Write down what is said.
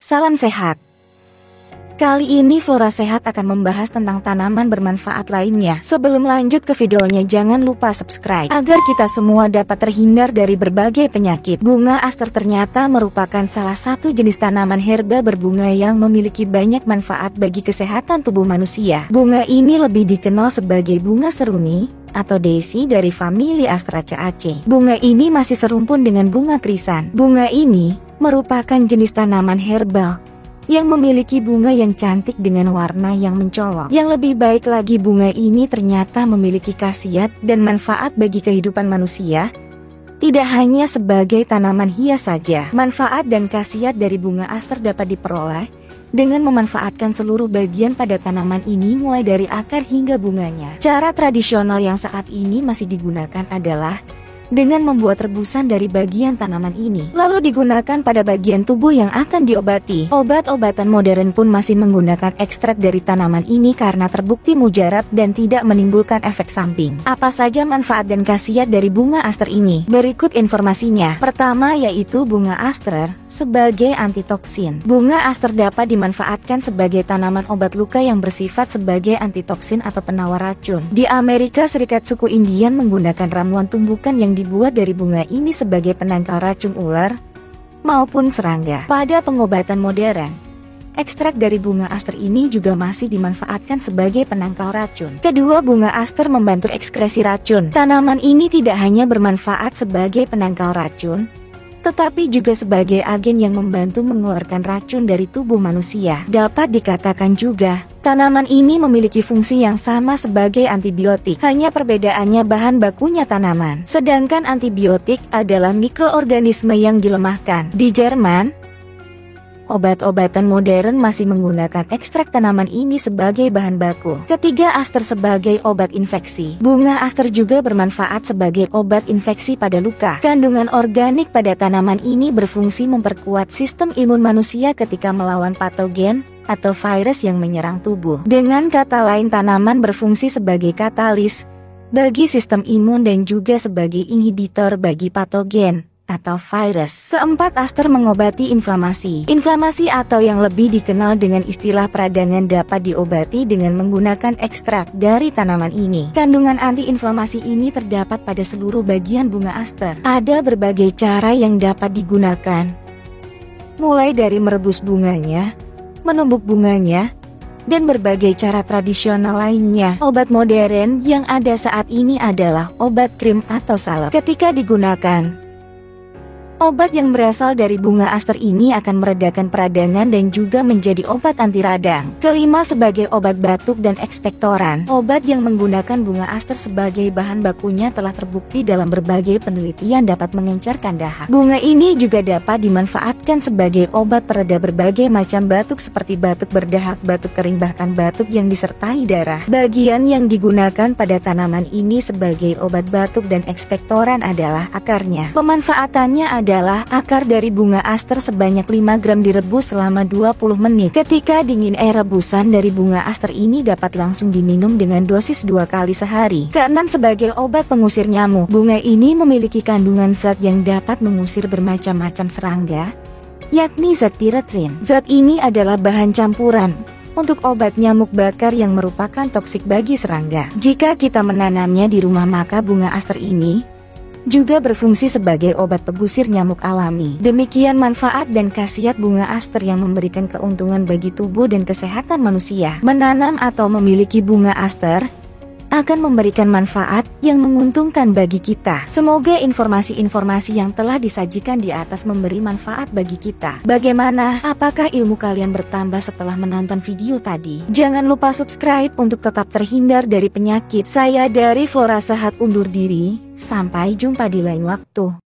Salam sehat. Kali ini Flora Sehat akan membahas tentang tanaman bermanfaat lainnya. Sebelum lanjut ke videonya, jangan lupa subscribe agar kita semua dapat terhindar dari berbagai penyakit. Bunga aster ternyata merupakan salah satu jenis tanaman herba berbunga yang memiliki banyak manfaat bagi kesehatan tubuh manusia. Bunga ini lebih dikenal sebagai bunga seruni atau daisy dari famili Astraceaceae. Bunga ini masih serumpun dengan bunga krisan. Bunga ini merupakan jenis tanaman herbal yang memiliki bunga yang cantik dengan warna yang mencolok. Yang lebih baik lagi, bunga ini ternyata memiliki khasiat dan manfaat bagi kehidupan manusia. Tidak hanya sebagai tanaman hias saja, manfaat dan khasiat dari bunga aster dapat diperoleh dengan memanfaatkan seluruh bagian pada tanaman ini, mulai dari akar hingga bunganya. Cara tradisional yang saat ini masih digunakan adalah dengan membuat rebusan dari bagian tanaman ini, lalu digunakan pada bagian tubuh yang akan diobati. Obat-obatan modern pun masih menggunakan ekstrak dari tanaman ini karena terbukti mujarab dan tidak menimbulkan efek samping. Apa saja manfaat dan khasiat dari bunga aster ini? Berikut informasinya. Pertama, yaitu bunga aster sebagai antitoksin. Bunga aster dapat dimanfaatkan sebagai tanaman obat luka yang bersifat sebagai antitoksin atau penawar racun. Di Amerika Serikat, suku Indian menggunakan ramuan tumbukan yang dibuat dari bunga ini sebagai penangkal racun ular maupun serangga. Pada pengobatan modern, ekstrak dari bunga aster ini juga masih dimanfaatkan sebagai penangkal racun. Kedua, bunga aster membantu ekskresi racun. Tanaman ini tidak hanya bermanfaat sebagai penangkal racun, tetapi juga sebagai agen yang membantu mengeluarkan racun dari tubuh manusia. Dapat dikatakan juga, tanaman ini memiliki fungsi yang sama sebagai antibiotik, hanya perbedaannya bahan bakunya tanaman. Sedangkan antibiotik adalah mikroorganisme yang dilemahkan. Di Jerman, obat-obatan modern masih menggunakan ekstrak tanaman ini sebagai bahan baku. Ketiga, aster sebagai obat infeksi. Bunga aster juga bermanfaat sebagai obat infeksi pada luka. Kandungan organik pada tanaman ini berfungsi memperkuat sistem imun manusia ketika melawan patogen atau virus yang menyerang tubuh. Dengan kata lain, tanaman berfungsi sebagai katalis bagi sistem imun dan juga sebagai inhibitor bagi patogen atau virus. Keempat, aster mengobati inflamasi. Inflamasi atau yang lebih dikenal dengan istilah peradangan dapat diobati dengan menggunakan ekstrak dari tanaman ini. Kandungan antiinflamasi ini terdapat pada seluruh bagian bunga aster. Ada berbagai cara yang dapat digunakan, mulai dari merebus bunganya, menumbuk bunganya, dan berbagai cara tradisional lainnya. Obat modern yang ada saat ini adalah obat krim atau salep. Ketika digunakan, obat yang berasal dari bunga aster ini akan meredakan peradangan dan juga menjadi obat anti radang. Kelima, sebagai obat batuk dan ekspektoran. Obat yang menggunakan bunga aster sebagai bahan bakunya telah terbukti dalam berbagai penelitian dapat mengencerkan dahak. Bunga ini juga dapat dimanfaatkan sebagai obat pereda berbagai macam batuk seperti batuk berdahak, batuk kering, bahkan batuk yang disertai darah. Bagian yang digunakan pada tanaman ini sebagai obat batuk dan ekspektoran adalah akarnya. Pemanfaatannya adalah akar dari bunga aster sebanyak 5 gram direbus selama 20 menit. Ketika dingin, air rebusan dari bunga aster ini dapat langsung diminum dengan dosis 2 kali sehari. Keenam, sebagai obat pengusir nyamuk. Bunga ini memiliki kandungan zat yang dapat mengusir bermacam-macam serangga, yakni zat piretrin. Zat ini adalah bahan campuran untuk obat nyamuk bakar yang merupakan toksik bagi serangga. Jika kita menanamnya di rumah, maka bunga aster ini juga berfungsi sebagai obat pengusir nyamuk alami. Demikian manfaat dan khasiat bunga aster yang memberikan keuntungan bagi tubuh dan kesehatan manusia. Menanam atau memiliki bunga aster akan memberikan manfaat yang menguntungkan bagi kita. Semoga informasi-informasi yang telah disajikan di atas memberi manfaat bagi kita. Bagaimana? Apakah ilmu kalian bertambah setelah menonton video tadi? Jangan lupa subscribe untuk tetap terhindar dari penyakit. Saya dari Flora Sehat undur diri. Sampai jumpa di lain waktu.